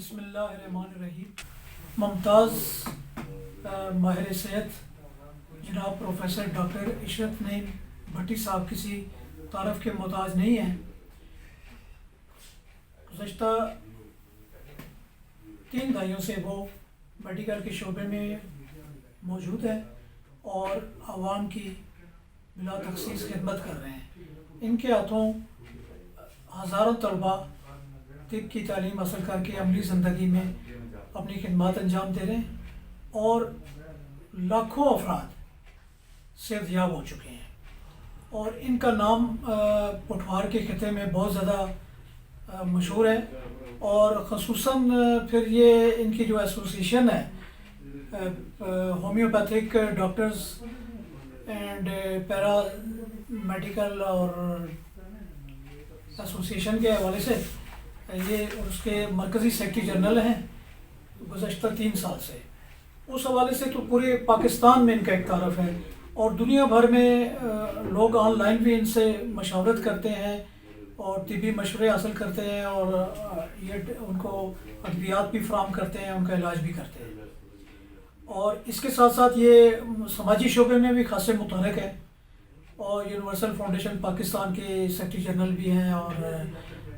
بسم اللہ الرحمن الرحیم. ممتاز ماہر صحت جناب پروفیسر ڈاکٹر عشرت نعیم بھٹی صاحب کسی تعارف کے محتاج نہیں ہیں. گزشتہ 3 دہائیوں سے وہ میڈیکل کے شعبے میں موجود ہے اور عوام کی بلا تخصیص خدمت کر رہے ہیں. ان کے ہاتھوں ہزاروں طلباء طب کی تعلیم حاصل کر کے عملی زندگی میں اپنی خدمات انجام دے رہے ہیں اور لاکھوں افراد صحت یاب ہو چکے ہیں. اور ان کا نام پٹوار کے خطے میں بہت زیادہ مشہور ہے. اور خصوصاً پھر یہ ان کی جو ایسوسیشن ہے homeopathic doctors and para medical اور ایسوسیشن کے حوالے سے یہ اس کے مرکزی سیکرٹری جنرل ہیں گزشتہ 3 سال سے. اس حوالے سے تو پورے پاکستان میں ان کا ایک تعارف ہے اور دنیا بھر میں لوگ آن لائن بھی ان سے مشاورت کرتے ہیں اور طبی مشورے حاصل کرتے ہیں اور یہ ان کو ادویات بھی فراہم کرتے ہیں, ان کا علاج بھی کرتے ہیں. اور اس کے ساتھ ساتھ یہ سماجی شعبے میں بھی خاصے متحرک ہے اور یونیورسل فاؤنڈیشن پاکستان کے سیکرٹری جنرل بھی ہیں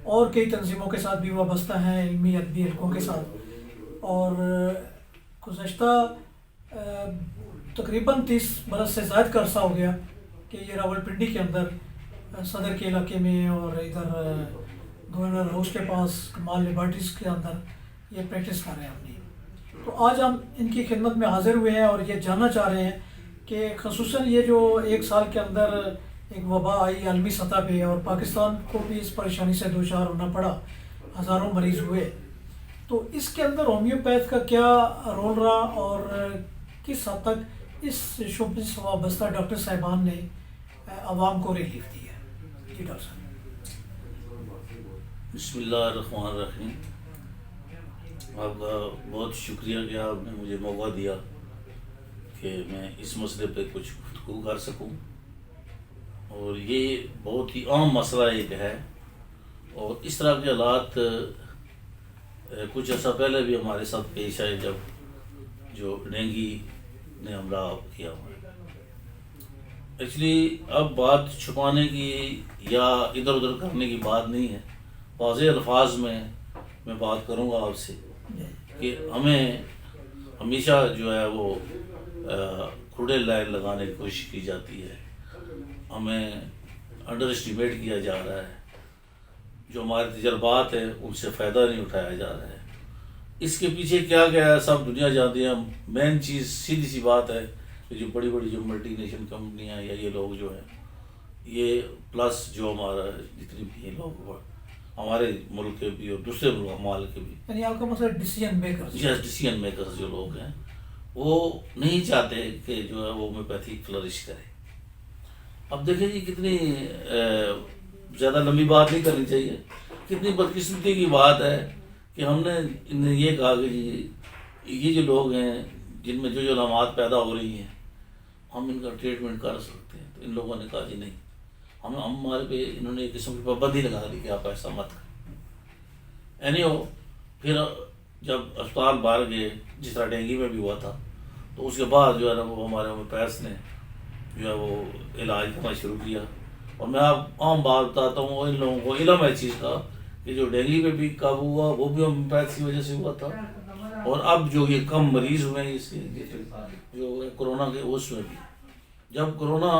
اور کئی تنظیموں کے ساتھ بھی وابستہ ہیں, علمی ادبی حلقوں کے ساتھ. اور گزشتہ تقریباً 30 برس سے زائد کا عرصہ ہو گیا کہ یہ راولپنڈی کے اندر صدر کے علاقے میں اور ادھر گورنر ہاؤس کے پاس کمال لیبارٹریز کے اندر یہ پریکٹس کر رہے ہیں اپنی. تو آج ہم ان کی خدمت میں حاضر ہوئے ہیں اور یہ جاننا چاہ رہے ہیں کہ خصوصاً یہ جو 1 سال کے اندر ایک وبا آئی عالمی سطح پہ اور پاکستان کو بھی اس پریشانی سے دوچار ہونا پڑا, ہزاروں مریض ہوئے, تو اس کے اندر ہومیوپیتھ کا کیا رول رہا اور کس حد تک اس شعبے سے وابستہ ڈاکٹر صاحبان نے عوام کو ریلیف دی ہے. جی ڈاکٹر صاحب. بسم اللہ الرحمن الرحیم. آپ کا بہت شکریہ کہ آپ نے مجھے موقع دیا کہ میں اس مسئلے پہ کچھ گفتگو کر سکوں. اور یہ بہت ہی عام مسئلہ ایک ہے اور اس طرح کے حالات کچھ عرصہ پہلے بھی ہمارے ساتھ پیش آئے جب جو ڈینگی نے حملہ کیا ہوا ہے. ایکچولی اب بات چھپانے کی یا ادھر ادھر کرنے کی بات نہیں ہے. واضح الفاظ میں بات کروں گا آپ سے کہ ہمیں ہمیشہ جو ہے وہ کھڑے لائن لگانے کی کوشش کی جاتی ہے, ہمیں انڈر اسٹیمیٹ کیا جا رہا ہے, جو ہمارے تجربات ہیں ان سے فائدہ نہیں اٹھایا جا رہا ہے. اس کے پیچھے کیا ہے سب دنیا جانتی ہے. مین چیز سیدھی سی بات ہے کہ جو بڑی بڑی جو ملٹی نیشنل کمپنیاں یا یہ لوگ جو ہیں یہ پلس جو ہمارا جتنی بھی یہ لوگ ہمارے ملک کے بھی اور دوسرے ممالک کے بھی, یعنی آپ کا مسئلہ ڈیسیجن میکرز, ڈیسیجن میکرز جو لوگ ہیں وہ نہیں چاہتے کہ جو ہے وہ ہومیوپیتھی فلرش کرے. اب دیکھیں جی کتنی زیادہ لمبی بات نہیں کرنی چاہیے. کتنی بدقسمتی کی بات ہے کہ ہم نے یہ کہا کہ جی یہ جو لوگ ہیں جن میں جو علامات پیدا ہو رہی ہیں ہم ان کا ٹریٹمنٹ کر سکتے ہیں. تو ان لوگوں نے کہا جی نہیں, ہمارے پہ انہوں نے ایک قسم کی پابندی لگا دی کہ آپ ایسا مت کریں. اینی ہو پھر جب اسپتال باہر گئے جس طرح ڈینگی میں بھی ہوا تھا تو اس کے بعد جو ہے نا وہ ہمارے ہومیوپیتھس نے جو ہے وہ علاج کرنا شروع کیا. اور میں آپ عام بات بتاتا ہوں, ان لوگوں کو علم ہے چیز کا کہ جو ڈینگی پہ بھی قابو ہوا وہ بھی ہومیوپیتھ کی وجہ سے ہوا تھا. اور اب جو یہ کم مریض ہوئے ہیں اس کے جو کرونا کے اس میں بھی, جب کرونا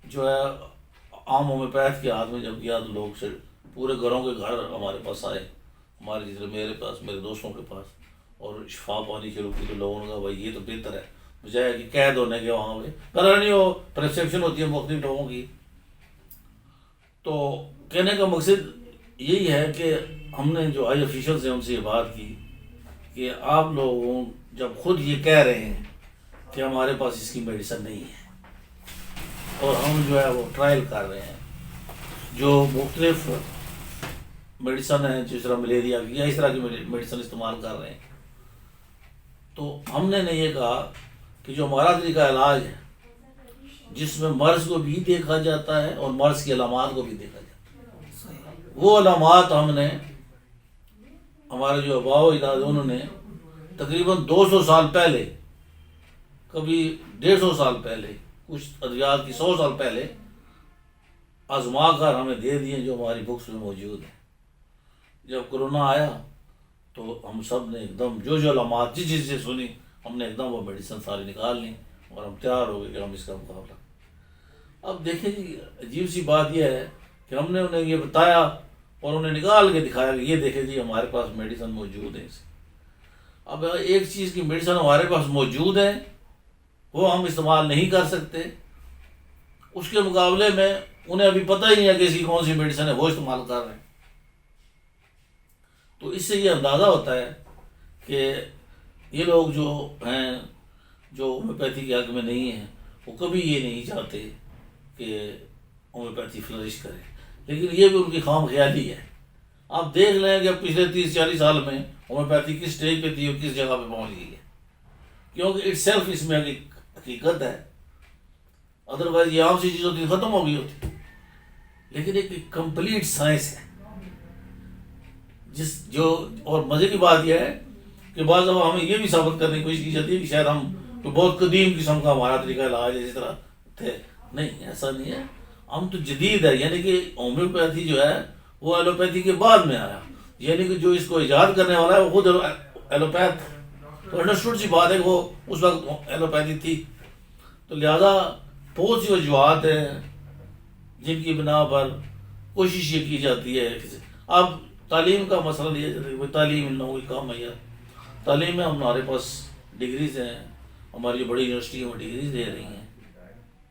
جو ہے عام ہومیوپیتھ کے ہاتھ میں جب گیا تو لوگ سے پورے گھروں کے گھر ہمارے پاس آئے, ہمارے جس میرے پاس میرے دوستوں کے پاس, اور شفا پانی شروع کی. تو لوگوں نے کہا بھائی یہ تو بہتر ہے بجائے کہ قید ہونے کے وہاں پہ کرا نہیں ہو پرسیپشن ہوتی ہے مختلف لوگوں کی. تو کہنے کا مقصد یہی ہے کہ ہم نے جو آئی آفیشلز ہیں ان سے یہ بات کی کہ آپ لوگوں جب خود یہ کہہ رہے ہیں کہ ہمارے پاس اس کی میڈیسن نہیں ہے اور ہم جو ہے وہ ٹرائل کر رہے ہیں جو مختلف میڈیسن ہیں جس طرح ملیریا کی یا اس طرح کی میڈیسن استعمال کر رہے ہیں, تو ہم نے یہ کہا کہ جو ہمارا طریقہ علاج ہے جس میں مرض کو بھی دیکھا جاتا ہے اور مرض کی علامات کو بھی دیکھا جاتا ہے, وہ علامات ہم نے ہمارے جو آباء و اجداد انہوں نے تقریباً 200 سال پہلے، کبھی 150 سال پہلے، کچھ ادویات کی 100 سال پہلے آزما کر ہمیں دے دیے، جو ہماری بکس میں موجود ہیں۔ جب کرونا آیا تو ہم سب نے ایک دم جو علامات جس چیز سے سنی، ہم نے ایک دم وہ میڈیسن ساری نکال لی اور ہم تیار ہو گئے کہ ہم اس کا مقابلہ۔ اب دیکھیں جی، عجیب سی بات یہ ہے کہ ہم نے انہیں یہ بتایا اور انہیں نکال کے دکھایا کہ یہ دیکھیں جی ہمارے پاس میڈیسن موجود ہے اس۔ اب ایک چیز کی میڈیسن ہمارے پاس موجود ہے، وہ ہم استعمال نہیں کر سکتے، اس کے مقابلے میں انہیں ابھی پتہ ہی نہیں ہے کہ اس کی کون سی میڈیسن ہے، وہ استعمال کر رہے ہیں۔ تو اس سے یہ اندازہ ہوتا ہے کہ یہ لوگ جو ہیں، جو ہومیوپیتھی کے حق میں نہیں ہیں، وہ کبھی یہ نہیں چاہتے کہ ہومیوپیتھی فلرش کرے، لیکن یہ بھی ان کی خام خیالی ہے۔ آپ دیکھ لیں کہ پچھلے 30-40 سال میں ہومیوپیتھی کس اسٹیج پہ تھی اور کس جگہ پہ پہنچ گئی ہے، کیونکہ اٹ سیلف اس میں حقیقت ہے، ادروائز یہ عام سی چیز ہوتی ختم ہو گئی ہوتی، لیکن ایک کمپلیٹ سائنس ہے اور مزے کی بات یہ ہے کہ بعض دفعہ ہمیں یہ بھی ثابت کرنے کی کوشش کی جاتی ہے کہ شاید ہم تو بہت قدیم قسم کا ہمارا طریقہ علاج ہے جس طرح تھے، نہیں ایسا نہیں ہے، ہم تو جدید ہے، یعنی کہ ہومیوپیتھی جو ہے وہ ایلوپیتھی کے بعد میں آیا، یعنی کہ جو اس کو ایجاد کرنے والا ہے وہ خود ایلوپیتھ، تو انڈرسٹوڈ سی بات ہے کہ وہ اس وقت ایلوپیتھی تھی۔ تو لہذا بہت سی وجوہات ہیں جن کی بنا پر کوشش یہ کی جاتی ہے۔ اب تعلیم کا مسئلہ یہ ہے کہ تعلیم ان لوگوں کی کام ہے، تعلیم میں ہمارے پاس ڈگریز ہیں، ہماری جو بڑی یونیورسٹیوں میں ڈگریز دے رہی ہیں،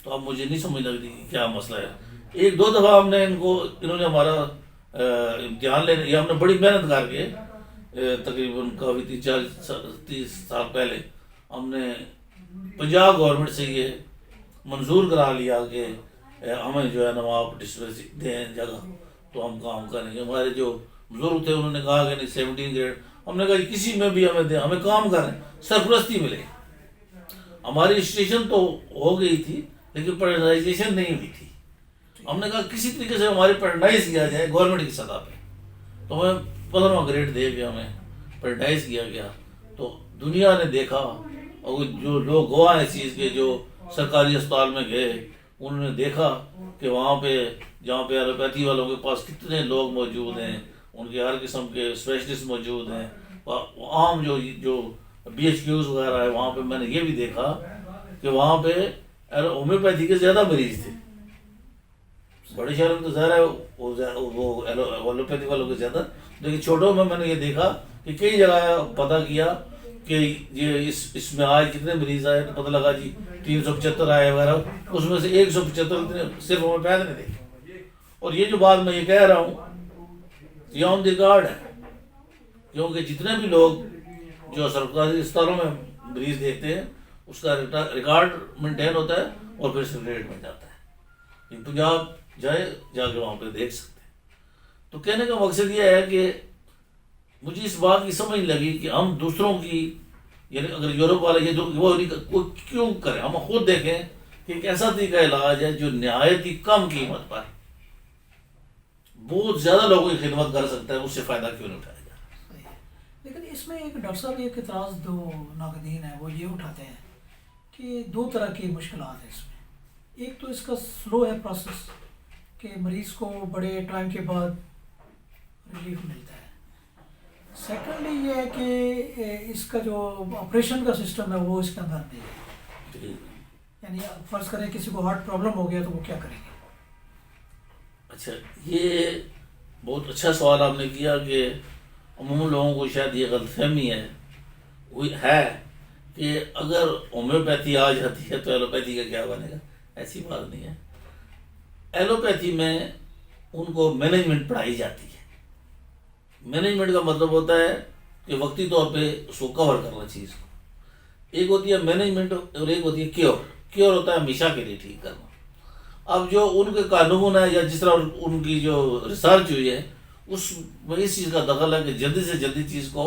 تو اب مجھے نہیں سمجھ لگتی کہ کیا مسئلہ ہے۔ 1-2 دفعہ ہم نے انہوں نے ہمارا امتحان لینے، یا ہم نے بڑی محنت کر کے تقریباً کافی 30 سال پہلے ہم نے پنجاب گورنمنٹ سے یہ منظور کرا لیا کہ ہمیں جو ہے نا آپ ڈسپینسری دیں جگہ تو ہم کام کریں گے۔ ہمارے جو بزرگ تھے انہوں نے کہا کہ نہیں 17 گریڈ، ہم نے کہا کہ کسی میں بھی ہمیں دیں، ہمیں کام کریں، سرپرستی ملے۔ ہماری رجسٹریشن تو ہو گئی تھی لیکن پیرنٹائزیشن نہیں ہوئی تھی، ہم نے کہا کسی طریقے سے ہماری پیرنٹائز کیا جائے گورنمنٹ کی سطح پہ، تو ہمیں 15واں گریڈ دے کے ہمیں پیرنٹائز کیا گیا۔ تو دنیا نے دیکھا، اور جو لوگ گواہ اس چیز کے جو سرکاری اسپتال میں گئے انہوں نے دیکھا کہ وہاں پہ جہاں پہ ایلوپیتھی والوں کے پاس کتنے لوگ موجود ہیں، ان کے ہر قسم کے اسپیشلسٹ موجود ہیں، عام جو BHQs وغیرہ ہے وہاں پہ میں نے یہ بھی دیکھا کہ وہاں پہ ہومیوپیتھی کے زیادہ مریض تھے۔ بڑے شہروں میں تو ظاہر ہے وہ ایلوپیتھی والوں کے زیادہ، لیکن چھوٹوں میں نے یہ دیکھا کہ کئی جگہ پتہ کیا کہ یہ اس میں آج کتنے مریض آئے، تو پتہ لگا جی 375 آئے وغیرہ، اس میں سے 175 صرف ہومیوپیتھ نے دیکھے۔ اور یہ جو بات میں یہ کہہ رہا ہوں یہ آن دی ریکارڈ ہے، کیونکہ جتنے بھی لوگ جو سرکاری اسپتالوں میں مریض دیکھتے ہیں اس کا ریکارڈ مینٹین ہوتا ہے اور پھر سیکریٹ میں جاتا ہے، پنجاب جائے جا کے وہاں پہ دیکھ سکتے ہیں۔ تو کہنے کا مقصد یہ ہے کہ مجھے اس بات کی سمجھ لگی کہ ہم دوسروں کی، یعنی اگر یورپ والے یہ وہ کیوں کریں، ہم خود دیکھیں کہ ایک ایسا طریقہ علاج ہے جو نہایت ہی کم قیمت پر بہت زیادہ لوگوں کی خدمت کر سکتا ہے، اس سے فائدہ کیوں نہیں اٹھایا جائے۔ لیکن اس میں ایک ڈاکٹر صاحب ایک اعتراض دو ناقدین ہیں وہ یہ اٹھاتے ہیں کہ 2 طرح کی مشکلات ہیں اس میں۔ ایک تو اس کا سلو ہے پروسیس کہ مریض کو بڑے ٹائم کے بعد ریلیف ملتا ہے۔ سیکنڈلی یہ ہے کہ اس کا جو آپریشن کا سسٹم ہے وہ اس کے اندر نہیں ہے، یعنی فرض کریں کسی کو ہارٹ پرابلم ہو گیا تو وہ کیا کریں گے؟ اچھا، یہ بہت اچھا سوال آپ نے کیا کہ عموم لوگوں کو شاید یہ غلط فہمی ہے کہ اگر ہومیوپیتھی آ جاتی ہے تو ایلوپیتھی کا کیا بنے گا۔ ایسی بات نہیں ہے، ایلوپیتھی میں ان کو مینجمنٹ پڑھائی جاتی ہے۔ مینجمنٹ کا مطلب ہوتا ہے کہ وقتی طور پہ اس کو کور کرنا چیز کو، ایک ہوتی ہے مینجمنٹ اور ایک ہوتی ہے کیور ہوتا ہے ہمیشہ کے لیے ٹھیک کرنا۔ اب جو ان کے قانون ہے یا جس طرح ان کی جو ریسرچ ہوئی ہے اس میں اس چیز کا دخل ہے کہ جلدی سے جلدی چیز کو،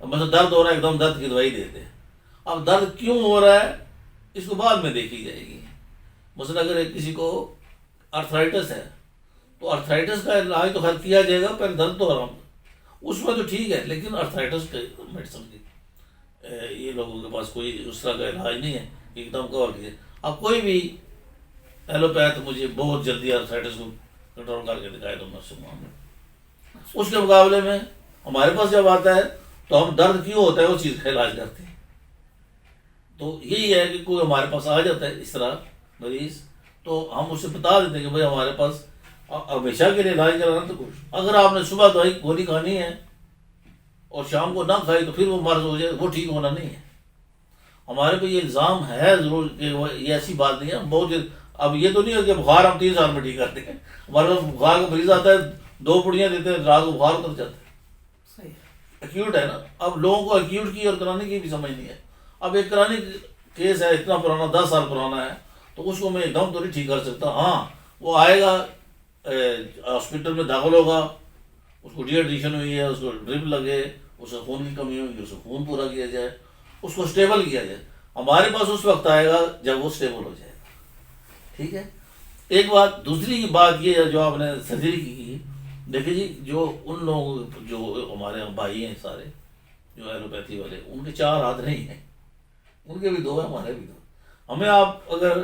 مطلب درد ہو رہا ہے ایک دم درد کی دوائی دیتے ہیں۔ اب درد کیوں ہو رہا ہے اس کو بعد میں دیکھی جائے گی۔ مثلا اگر کسی کو آرتھرائٹس ہے تو آرتھرائٹس کا علاج تو خیر کیا جائے گا، پہلے درد تو آرام، اس میں تو ٹھیک ہے، لیکن ارتھرائٹس کے میڈیسن کی یہ لوگوں کے پاس کوئی اس طرح کا علاج نہیں ہے کہ ایک دم کور کیجیے. اب کوئی بھی ایلوپیتھ مجھے بہت جلدی ارتھرائٹس کو کنٹرول کر کے دکھائے تو میں سنوں گا. اس کے مقابلے میں ہمارے پاس جب آتا ہے تو ہم درد کیوں ہوتا ہے وہ چیز کا علاج کرتے ہیں. تو یہی ہے کہ کوئی ہمارے پاس آ جاتا ہے اس طرح مریض تو ہم اسے بتا دیتے ہیں کہ بھائی ہمارے پاس ہمیشہ کے لیے علاج کرانا تو کچھ اگر آپ نے صبح دوائی گولی کھانی ہے اور شام کو نہ کھائی تو پھر وہ مرض ہو جائے، وہ ٹھیک ہونا نہیں ہے. ہمارے پہ یہ الزام ہے ضرور کہ یہ ایسی بات نہیں ہے. ہم بہت اب یہ تو نہیں ہے کہ بخار ہم 3 سال میں ٹھیک کرتے ہیں. ہمارے پاس بخار کا مریض آتا ہے 2 پڑیاں دیتے ہیں، رات کو بخار اتر جاتا ہے. صحیح. ایکیوٹ ہے نا. اب لوگوں کو ایکیوٹ کی اور کرانی کی بھی سمجھ نہیں ہے. اب ایک کرانی کیس ہے اتنا پرانا 10 سال پرانا ہے تو اس کو میں ایک دم تو نہیں ٹھیک کر سکتا. ہاں وہ آئے گا ہاسپٹل میں داخل ہوگا، اس کو ڈی ایڈیشن ہوئی ہے، اس کو ڈرپ لگے، اس کو خون کی کمی ہوگی، اس کو خون پورا کیا جائے، اس کو اسٹیبل کیا جائے. ہمارے پاس اس وقت آئے گا جب وہ اسٹیبل ہو جائے گا. ٹھیک ہے. ایک بات دوسری بات یہ ہے جو آپ نے سرجری کی دیکھیے جی، جو ان لوگوں جو ہمارے بھائی ہیں سارے جو ایلوپیتھی والے، ان کے 4 ہاتھ نہیں ہیں، ان کے بھی 2 ہیں، ہمارے بھی 2. ہمیں آپ اگر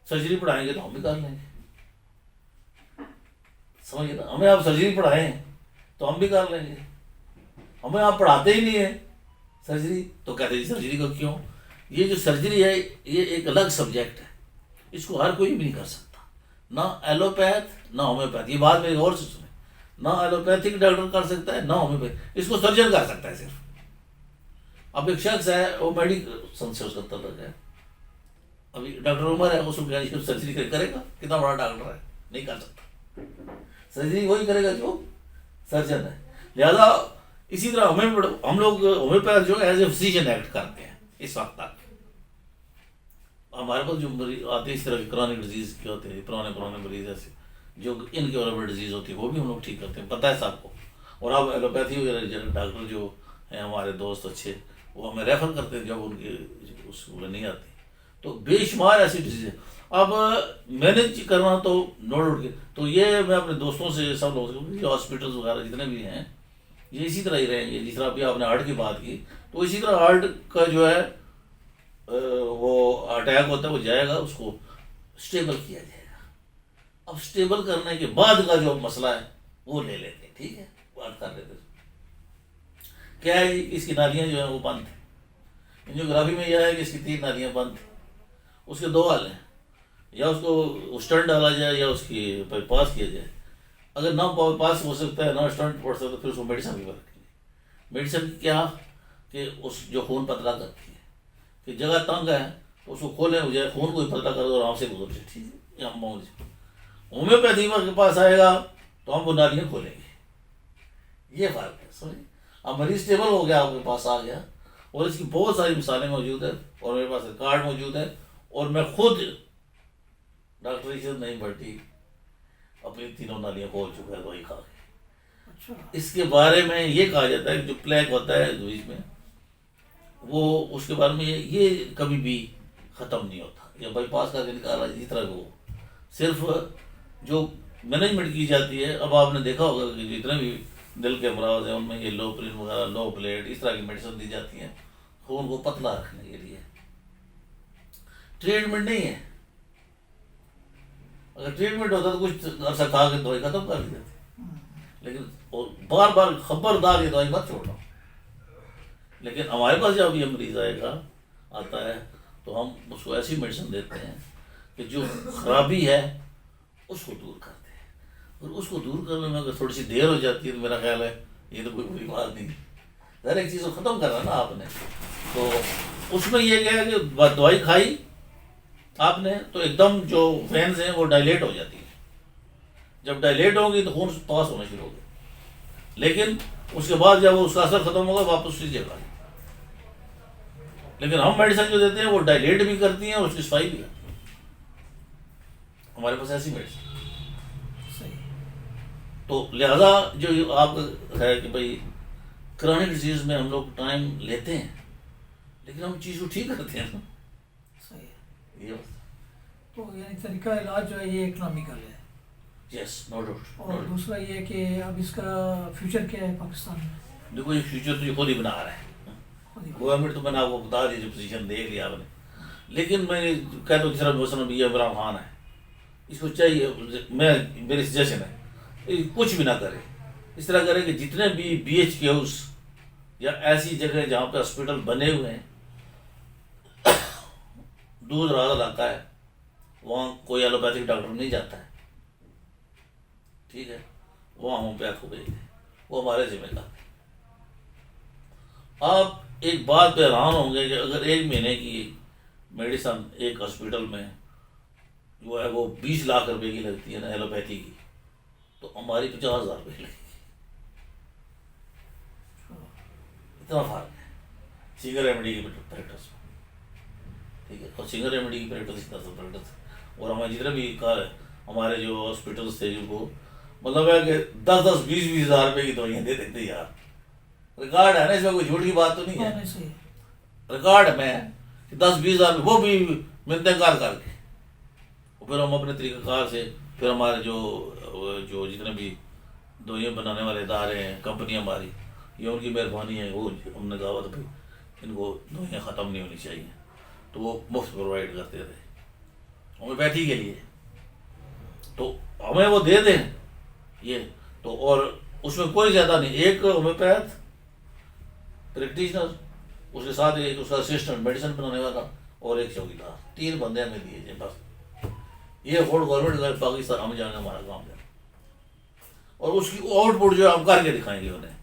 سرجری پڑھائیں گے تو ہم بھی کر لیں گے. سمجھے نا. ہمیں آپ سرجری پڑھائیں تو ہم بھی کر لیں گے. ہمیں آپ پڑھاتے ہی نہیں ہیں سرجری تو کہتے ہیں سرجری کو کیوں. یہ جو سرجری ہے یہ ایک الگ سبجیکٹ ہے، اس کو ہر کوئی بھی نہیں کر سکتا، نہ ایلوپیتھ نہ ہومیوپیتھ. یہ بات میری غور سے سنیں. نہ ایلوپیتھک ڈاکٹر کر سکتا ہے نہ ہومیوپیتھ، اس کو سرجن کر سکتا ہے صرف. اب ایک شخص ہے وہ میڈیسن سے اس کا تعلق ہے، ابھی ڈاکٹر عمر ہے، اس کو سرجری کرے گا؟ کتنا بڑا ڈاکٹر ہے، نہیں کر سکتا. سرجری وہی کرے گا جو سرجن ہے. لہذا اسی طرح ہم لوگ ہومیوپیتھ جو ایز اے فزیشین ایکٹ کرتے ہیں اس وقت تک. ہمارے پاس جو مریض آتے ہیں اس طرح کی کرونک ڈیزیز کے ہوتے ہیں، پرانے مریض ایسے جو انکیوریبل ڈیزیز ہوتی ہے وہ بھی ہم لوگ ٹھیک کرتے ہیں، پتہ ہے سب کو. اور اب ایلوپیتھی وغیرہ ڈاکٹر جو ہیں ہمارے دوست اچھے وہ ہمیں ریفر کرتے ہیں جب ان کے اس میں نہیں آتی. تو بے شمار ایسی ڈیزیز ہیں. اب مینیج کرنا تو نوٹ کے تو یہ میں اپنے دوستوں سے سب لوگوں سے ہاسپٹلس وغیرہ جتنے بھی ہیں یہ اسی طرح ہی رہیں گے. جس طرح ابھی آپ نے ہارٹ کی بات کی تو اسی طرح ہارٹ کا جو ہے وہ اٹیک ہوتا ہے وہ جائے گا، اس کو اسٹیبل کیا جائے گا. اب اسٹیبل کرنے کے بعد کا جو مسئلہ ہے وہ لے لیتے ہیں. ٹھیک ہے، بات کر لیتے ہیں. کیا ہے جی، اس کی نالیاں جو ہیں وہ بند ہیں. انجیوگرافی میں یہ ہے کہ اس کی 3 نالیاں بند ہیں. اس کے 2 حل ہیں، یا اس کو اسٹنٹ ڈالا جائے یا اس کی پاس کیا جائے. اگر نہ پاس ہو سکتا ہے نہ اسٹنٹ پڑ سکتا ہے تو پھر اس کو میڈیسن بھی رکھیں گے. میڈیسن کیا کہ اس جو خون پتلا کرتی ہے کہ جگہ تنگ ہے تو اس کو کھولیں ہو جائے، خون کو ہی پتلا کر دو اور آرام سے گزر جائے. ٹھیک ہے. ہم ہومیوپیتھی کے پاس آئے گا تو ہم وہ نالیاں کھولیں گے. یہ فرق ہے. سمجھے. اب مریض اسٹیبل ہو گیا، آپ کے پاس آ گیا، اور اس کی بہت ساری مثالیں موجود ہیں اور میرے پاس ریکارڈ موجود ہے. اور میں خود ڈاکٹر عزت نہیں بھٹی اپنی 3 نالیاں کھول چکا ہے دوائی کھا کے. اچھا. اس کے بارے میں یہ کہا جاتا ہے کہ جو پلیک ہوتا ہے بیچ میں وہ اس کے بارے میں یہ کبھی بھی ختم نہیں ہوتا، یا بائی پاس کر کے نکالا جس طرح وہ صرف جو مینجمنٹ کی جاتی ہے. اب آپ نے دیکھا ہوگا کہ جتنے بھی دل کے امراض ہیں ان میں یہ لو پرین وغیرہ، لو بلیڈ، اس طرح کی میڈیسن دی جاتی ہیں خون کو پتلا رکھنے کے لیے. ٹریٹمنٹ نہیں ہے. اگر ٹریٹمنٹ ہوتا تو کچھ عرصہ کھا کے دوائی ختم کر دی جاتی، لیکن بار بار خبردار یہ دوائی مت چھوڑنا. لیکن ہمارے پاس جب یہ مریض آتا ہے تو ہم اس کو ایسی میڈیسن دیتے ہیں کہ جو خرابی ہے اس کو دور کرتے ہیں. اور اس کو دور کرنے میں اگر تھوڑی سی دیر ہو جاتی ہے تو میرا خیال ہے یہ تو کوئی بری بات نہیں. ہر ایک چیز کو ختم کرنا نا آپ نے. تو اس میں یہ کیا ہے کہ دوائی کھائی آپ نے تو ایک دم جو وینز ہیں وہ ڈائلیٹ ہو جاتی ہے. جب ڈائلیٹ ہوگی تو خون پاس ہونا شروع ہوگا. لیکن اس کے بعد جب اس کا اثر ختم ہوگا واپس اسی جگہ. لیکن ہم میڈیسن جو دیتے ہیں وہ ڈائلیٹ بھی کرتی ہیں اور اس کی صفائی بھی کرتی ہیں. ہمارے پاس ایسی میڈیسن. تو لہذا جو آپ کا ہے کہ بھائی کرونک ڈیزیز میں ہم لوگ ٹائم لیتے ہیں لیکن ہم چیز کو ٹھیک کرتے ہیں نا. صحیح ہے. یہ تو یعنی طریقہ علاج جو ہے یہ اکنامیکل ہے. یس نو ڈاؤٹ. اور دوسرا یہ کہ اب اس کا فیوچر کیا ہے پاکستان میں؟ دیکھو یہ فیوچر تو یہ خود ہی بنا رہا ہے. گورنمنٹ تو میں نے آپ کو بتا دی جو پوزیشن دیکھ لیا آپ نے. لیکن میں کہتا ہوں جس طرح مثلاً یہ عمران خان ہے, اس کو چاہیے, میں میری سجیشن ہے کچھ بھی نہ کرے, اس طرح کرے کہ جتنے بھی بی ایچ کے ہاؤس یا ایسی جگہ جہاں پہ ہاسپٹل بنے ہوئے ہیں, دور دراز علاقہ ہے, وہاں کوئی ایلوپیتھک ڈاکٹر نہیں جاتا ہے, ٹھیک ہے, وہاں ہومیوپیتھ کو بھیج دیں, وہ ہمارے ذمہ دار. آپ ایک بات پہ حیران ہوں گے کہ اگر 1 مہینے کی میڈیسن ایک ہاسپٹل میں جو ہے وہ 20 لاکھ روپے کی لگتی ہے نا ایلوپیتھی کی, تو ہماری 50,000 روپے کی لگے گی. اتنا فرق ہے سنگل ریمیڈی کی پریکٹس میں, ٹھیک ہے, اور سنگل ریمیڈی کی پریکٹس اتنا سا پریکٹس ہے. اور ہمارے جتنے بھی ہمارے جو ہاسپٹلس تھے جو وہ مطلب ہے کہ 10-20 ہزار روپے کی دوائیاں دے دیتے یار. ریکارڈ ہے نا, اس میں کوئی جھوٹ کی بات تو نہیں ہے, ریکارڈ میں 10-20 ہزار وہ بھی ملتے کار کر کے. پھر ہم اپنے طریقہ کار سے پھر ہمارے جو جتنے بھی دوائیاں بنانے والے ادارے ہیں, کمپنی ہماری, یہ ان کی مہربانی ہے, وہ ہم نے کہا تھا ان کو دوائیاں ختم نہیں ہونی چاہیے, تو وہ مفت پرووائڈ کرتے تھے ہومیوپیتھی کے لیے. تو ہمیں وہ دے دیں یہ تو, اور اس میں کوئی زیادہ نہیں, ایک ہومیوپیتھ پریکٹیشنر, اس کے ساتھ ایک اس کا اسسٹنٹ میڈیسن بنانے والا, اور ایک چوکیدار, 3 بندے ہمیں دیے جائیں بس. یہ فوڈ گورنمنٹ کا پاکستان ہم جانے ہمارا کام ہے, اور اس کی آؤٹ پٹ جو ہے ہم کر کے دکھائیں گے انہیں.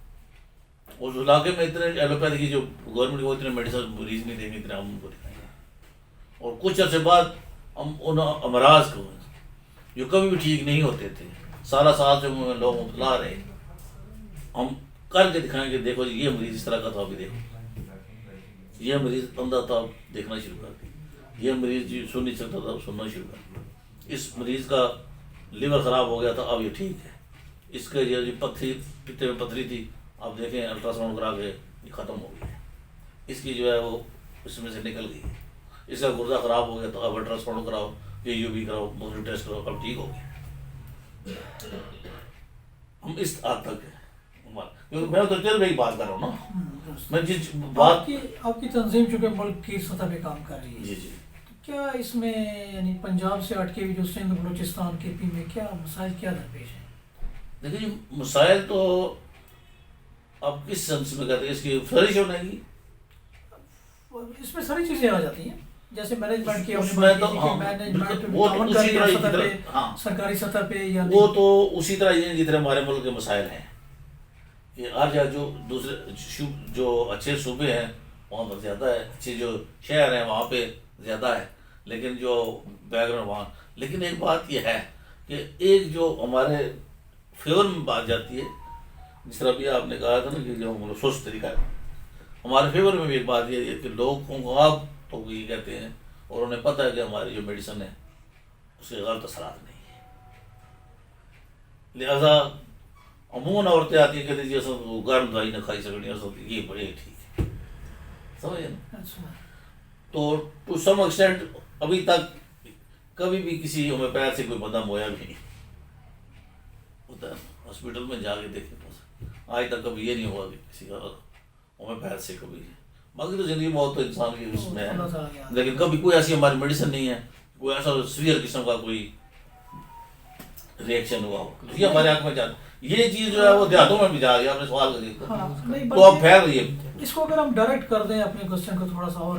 اس علاقے میں اتنے ایلوپیتھی کی جو گورنمنٹ کو اتنے میڈیسن مریض نہیں دیں گے, اتنے ہم ان کو دکھائیں گے. اور کچھ عرصے بعد ہم ان امراض کو جو کبھی بھی ٹھیک نہیں ہوتے تھے, سالہ سال سے لوگ مبتلا رہے, ہم کر کے دکھائیں گے. دیکھو جی یہ مریض اس طرح کا تھا, ابھی دیکھو یہ مریض اندھا تھا, دیکھنا شروع کر دیا. یہ مریض جی سن نہیں سکتا تھا, سننا شروع کر دیا. اس مریض کا لیور خراب ہو گیا تھا, اب یہ ٹھیک ہے. اس کے جو پتھری پتے میں پتھری تھی, آپ دیکھیں الٹرا ساؤنڈ کرا کے یہ ختم ہو گئی ہے. اس کی جو ہے وہ اس میں سے نکل گئی ہے. اس کا گردہ خراب ہو گیا تو اب الٹرا ساؤنڈ کراؤ, یہ یو بی کراؤ, موٹر ٹیسٹ کراؤ, اب ٹھیک ہو گیا. ہم اس حد تک ہے, میں تو تیرے میں ہی بات کر رہا ہوں نا. میں جس بات آپ کی تنظیم چونکہ ملک کی سطح پہ کام کر رہی ہے, جی جی, کیا اس میں یعنی پنجاب سے ہٹ کے بھی جو سندھ, بلوچستان, کے پی میں کیا مسائل کیا درپیش ہیں؟ دیکھیے مسائل تو اب کس سمجھ میں کہتے ہیں, اس کی فرش ہونے کی, اس میں ساری چیزیں آ جاتی ہیں, جیسے مینجمنٹ کی سرکاری سطح پہ, یا وہ تو اسی طرح یہ جتنے ہمارے ملک کے مسائل ہیں کہ ہر جگہ جو دوسرے جو اچھے صوبے ہیں وہاں پر زیادہ ہے, اچھے جو شہر ہیں وہاں پہ زیادہ ہے, لیکن جو بیک گراؤنڈ وہاں. لیکن ایک بات یہ ہے کہ ایک جو ہمارے فیور میں بات جاتی ہے, جس طرح بھی آپ نے کہا تھا نا کہ جو ہم سوچ طریقہ ہے, ہمارے فیور میں بھی ایک بات یہ ہے کہ لوگوں کو آپ تو یہ کہتے ہیں, اور انہیں پتہ ہے کہ ہماری جو میڈیسن ہے اس کے غلط اثرات نہیں ہے. لہذا عموماً عورتیں آتی ہیں کہتے ہیں جی اصل گرم دوائی نہ کھائی سکتی, اصل یہ بڑے ٹھیک ہے, سمجھے نا. تو ٹو سم ایکسٹینٹ ابھی تک کبھی بھی کسی ہومیوپیتھ سے کوئی بندہ مویا بھی نہیں ہوتا ہے. ہاسپٹل میں جا کے دیکھنے پاس آج تک کبھی یہ نہیں ہوا کہ کسی کا ہومیوپیتھ سے کبھی, باقی تو زندگی موت تو انسان کی اس میں ہے, لیکن کبھی کوئی ایسی ہماری میڈیسن نہیں ہے, کوئی ایسا سویئر قسم کا کوئی ریئیکشن ہوا ہو. یہ ہمارے حق میں جاتا, یہ چیز جو ہے وہ دیہاتوں میں بھی جا رہی ہے. آپ نے سوال کر تو اب پھیل رہی ہے. اس کو اگر ہم ڈائریکٹ کر دیں اپنے کوشچن کو تھوڑا سا, اور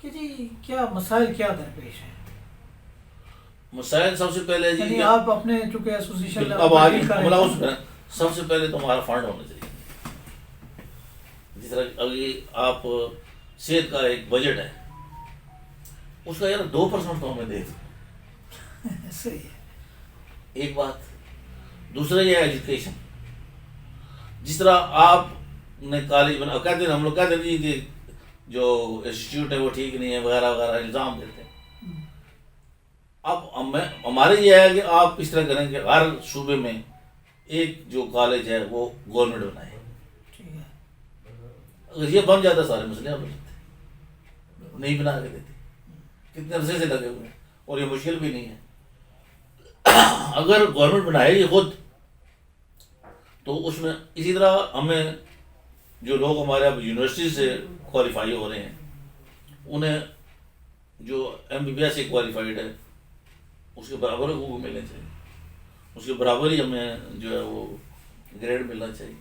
کہ جی کیا مسائل کیا درپیش ہیں؟ مسائل سب سے پہلے جی آپ اپنے چونکہ ایسوسیشن اب آگے حملہ اس میں سب سے پہلے تو ہمارا فنڈ ہونا چاہیے. جس طرح ابھی آپ صحت کا ایک بجٹ ہے, اس کا یار 2% تو ہمیں دے دیں. صحیح ہے ایک بات. دوسرا یہ ہے ایجوکیشن. جس طرح آپ نے کالج بنا کہتے ہیں, ہم لوگ کہتے ہیں کہ جو انسٹیٹیوٹ ہے وہ ٹھیک نہیں ہے وغیرہ وغیرہ الزام دیتے ہیں. اب ہمارے یہ ہے کہ آپ اس طرح کریں کہ ہر صوبے میں ایک جو کالج ہے وہ گورنمنٹ بنائے. اگر یہ بن جاتا سارے مسئلے ہو جاتے, نہیں بنا کے دیتے, کتنے عرصے سے لگے ہوئے ہیں, اور یہ مشکل بھی نہیں ہے. اگر گورنمنٹ بنائے گی خود تو اس میں اسی طرح ہمیں جو لوگ ہمارے اب یونیورسٹی سے کوالیفائی ہو رہے ہیں انہیں جو ایم بی بی ایس سے کوالیفائڈ ہے اس کے برابر وہ ملنے چاہیے، اس کے برابر ہی ہمیں جو ہے وہ گریڈ ملنا چاہیے.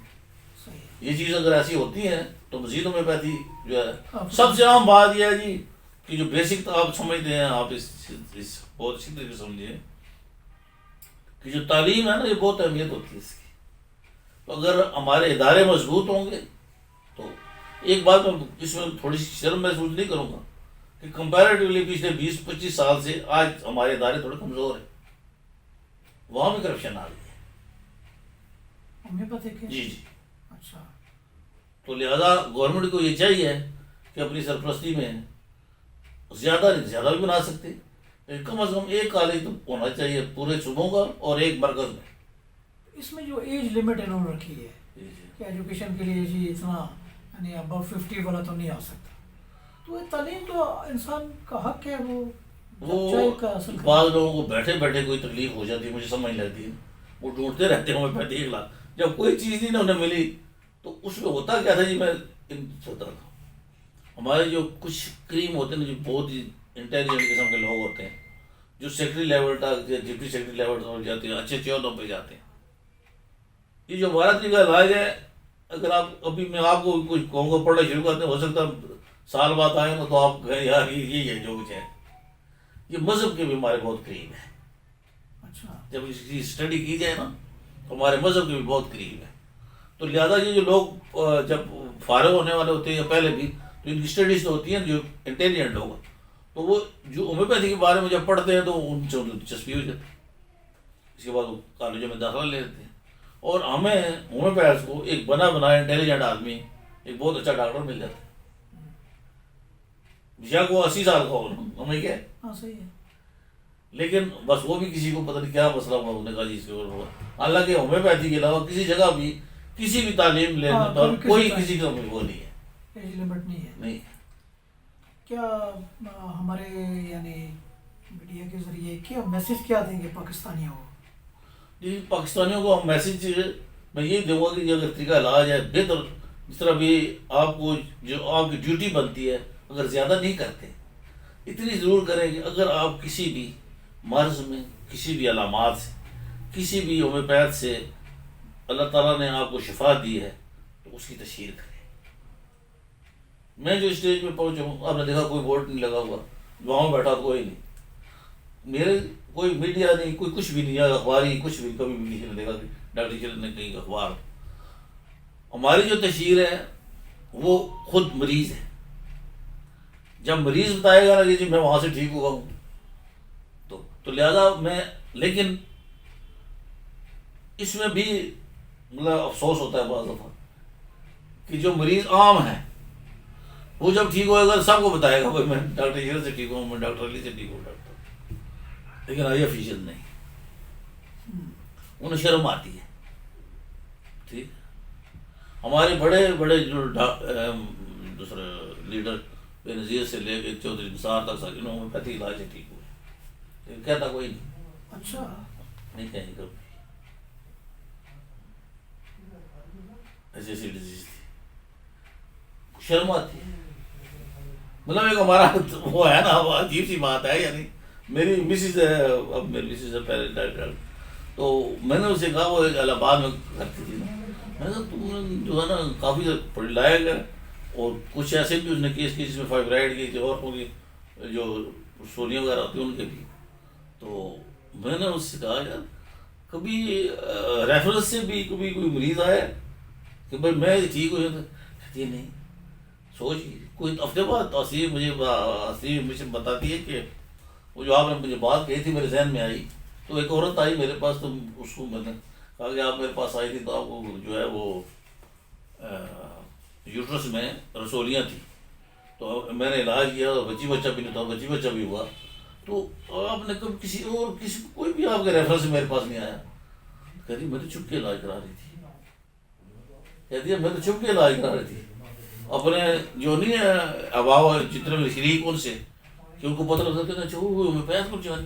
صحیح. یہ چیز اگر ایسی ہوتی ہیں تو مزید ہومیوپیتھی جو ہے سب سے عام بات یہ ہے جی کہ جو بیسک آپ سمجھتے ہیں، آپ اس بہت اچھی طریقے سے سمجھیے کہ جو تعلیم ہے نا یہ بہت اہمیت ہوتی ہے اس کی. تو اگر ہمارے ادارے مضبوط ہوں گے تو ایک بات میں اس میں تھوڑی سی شرم محسوس نہیں کروں گا کہ کمپیریٹیولی پچھلے 20-25 سال سے آج ہمارے ادارے تھوڑے کمزور ہیں، وہاں بھی کرپشن آ رہی ہے. ہومیوپیتھی کے؟ جی جی. اچھا. تو لہذا گورنمنٹ کو یہ چاہیے کہ اپنی سرپرستی میں زیادہ نہیں زیادہ بھی بنا سکتے، لیکن کم از کم ایک کالج تو ہونا چاہیے پورے صوبوں کا اور ایک مرکز میں. اس میں جو ایج لمٹ انہوں نے رکھی ہے جی جی. کہ ایجوکیشن کے لیے جی اتنا یعنی ابو 50 والا تو نہیں آ سکتا، تو یہ تعلیم تو انسان کا حق ہے، وہ وہ کا اصل بعض لوگوں کو بیٹھے بیٹھے کوئی تکلیف ہو جاتی ہے، مجھے سمجھ لگتی ہے، وہ ڈھونڈتے رہتے ہیں ہومیوپیتھی کے خلاف. جب کوئی چیز نہیں نا انہیں ملی تو اس میں ہوتا کیا تھا جی، میں سوچتا تھا ہمارے جو کچھ کریم ہوتے ہیں نا جو بہت ہی انٹیلیجنٹ قسم کے لوگ ہوتے ہیں جو سیکٹری لیول تک یا ڈپٹی سیکٹری لیول تک جاتے ہیں، اچھے اچھے عہدوں پہ جاتے ہیں. یہ جو ہمارا طریقہ علاج ہے، اگر آپ ابھی میں آپ کو کچھ کہوں گا پڑھنا شروع کرتے ہیں، ہو سکتا ہے سال بعد آئے نا تو آپ کہیں یار یہی ہے جو کچھ ہے. یہ مذہب کے بھی ہمارے بہت قریب ہے. اچھا. جب اس کی اسٹڈی کی جائے نا تو ہمارے مذہب کے بھی بہت قریب ہے. تو لہٰذا یہ جو لوگ جب فارغ ہونے والے ہوتے ہیں یا پہلے بھی تو ان کی اسٹڈیز تو ہوتی ہیں جو انٹیلیجنٹ لوگ ہیں، تو وہ جو ہومیوپیتھی کے بارے میں جب پڑھتے ہیں تو ان سے دلچسپی ہو جاتی ہے. اس کے بعد وہ کالجوں میں داخلہ لے لیتے ہیں. اور ہمیں ہومیوپیتھ کو ایک بنا بنایا انٹیلیجنٹ آدمی ایک بہت اچھا ڈاکٹر مل جاتا ہے، یا وہ 80 سال کا ہو، ہمیں کیا ہے. ہاں صحیح ہے. لیکن بس وہ بھی کسی کو پتہ نہیں کیا مسئلہ ہوا، انہوں نے کہا جی اس کے اوپر ہوا. حالانکہ ہومیوپیتھی کے علاوہ کسی جگہ بھی کسی بھی تعلیم لینے پر کوئی کسی کا وہ نہیں ہے، ایج لمٹ نہیں ہے. نہیں. کیا ہمارے یعنی میڈیا کے ذریعے کیا میسج کیا دیں گے پاکستانیوں کو؟ جی پاکستانیوں کو ہم میسج میں یہی دوں گا کہ یہ اگر طریقہ علاج ہے بہتر، جس طرح بھی آپ کو جو آپ کی ڈیوٹی بنتی ہے اگر زیادہ نہیں کرتے اتنی ضرور کریں کہ اگر آپ کسی بھی مرض میں کسی بھی علامات سے کسی بھی ہومیوپیتھ سے اللہ تعالیٰ نے آپ کو شفا دی ہے تو اس کی تشہیر کریں. میں جو اسٹیج پہ پہنچا ہوں آپ نے دیکھا کوئی بورڈ نہیں لگا ہوا، وہاں بیٹھا تو کوئی نہیں، میرے کوئی میڈیا نہیں، کوئی کچھ بھی نہیں، اخبار ہی کچھ بھی کبھی بھی نہیں دیکھا کہ ڈاکٹر چلن نے کہیں اخبار. ہماری جو تشہیر ہے وہ خود مریض ہے. جب مریض بتائے گا نا کہ جی میں وہاں سے ٹھیک ہوا ہوں تو لہذا میں، لیکن اس میں بھی مطلب افسوس ہوتا ہے بعض دفعہ کہ جو مریض عام ہے وہ جب ٹھیک ہوئے گا سب کو بتائے گا بھائی میں ڈاکٹر شیر سے ٹھیک ہوں، میں ڈاکٹر علی سے ٹھیک ہوں ڈاکٹر، لیکن آئی افیشیل نہیں، انہیں شرم آتی ہے. ٹھیک. ہمارے بڑے بڑے جو دوسرے لیڈر بے نظیر سے لے کے چودھری نثار تک سر انہوں ہومیوپیتھی علاج سے ٹھیک ہوئے، لیکن کہتا کوئی نہیں. اچھا. نہیں کہیں کبھی ایسی ایسی ڈیزیز تھی، شرم آتی ہے. مطلب ایک ہمارا وہ ہے نا، وہ عجیب سی بات ہے. یعنی میری مسز ہے، اب میری مسز ہے پہلے ڈاکٹر، تو میں نے اسے کہا وہ الہ آباد میں کرتی تھی نا، میں نے کہا تم جو ہے نا کافی پڑھی لائق ہے، اور کچھ ایسے بھی اس نے کیس کی جس میں فائبرائڈ کی تھی اور کی جو سولیاں وغیرہ ہوتی ہیں ان کے بھی. تو میں نے اس سے کہا یار کبھی ریفرنس سے بھی کبھی کوئی مریض آیا کہ بھائی میں ٹھیک ہو جاتا، کہتی ہے نہیں. سوچ کوئی ہفتے بعد تاثیر مجھے بتاتی ہے کہ وہ جو آپ نے مجھے بات کہی تھی میرے ذہن میں آئی. تو ایک عورت آئی میرے پاس، تو اس کو میں نے کہا کہ آپ میرے پاس آئی تھی تو آپ کو جو ہے وہ یوٹرس میں رسولیاں تھیں، تو میں نے علاج کیا، بچی بچہ بھی نہیں تھا، بچی بچہ بھی ہوا. تو آپ نے کب کسی اور کسی کوئی بھی آپ کے ریفرنس میرے پاس نہیں آیا. کہتی میں تو چھپ کے علاج کرا رہی تھی، کہتی ہے میں تو چھپ کے علاج کرا رہی تھی اپنے جو نہیں ہے اباؤ جتنے میرے شریک ان سے، کہ ان کو پتہ لگتا تھا کہ اچھا وہ ہومیوپیتھ کو جانی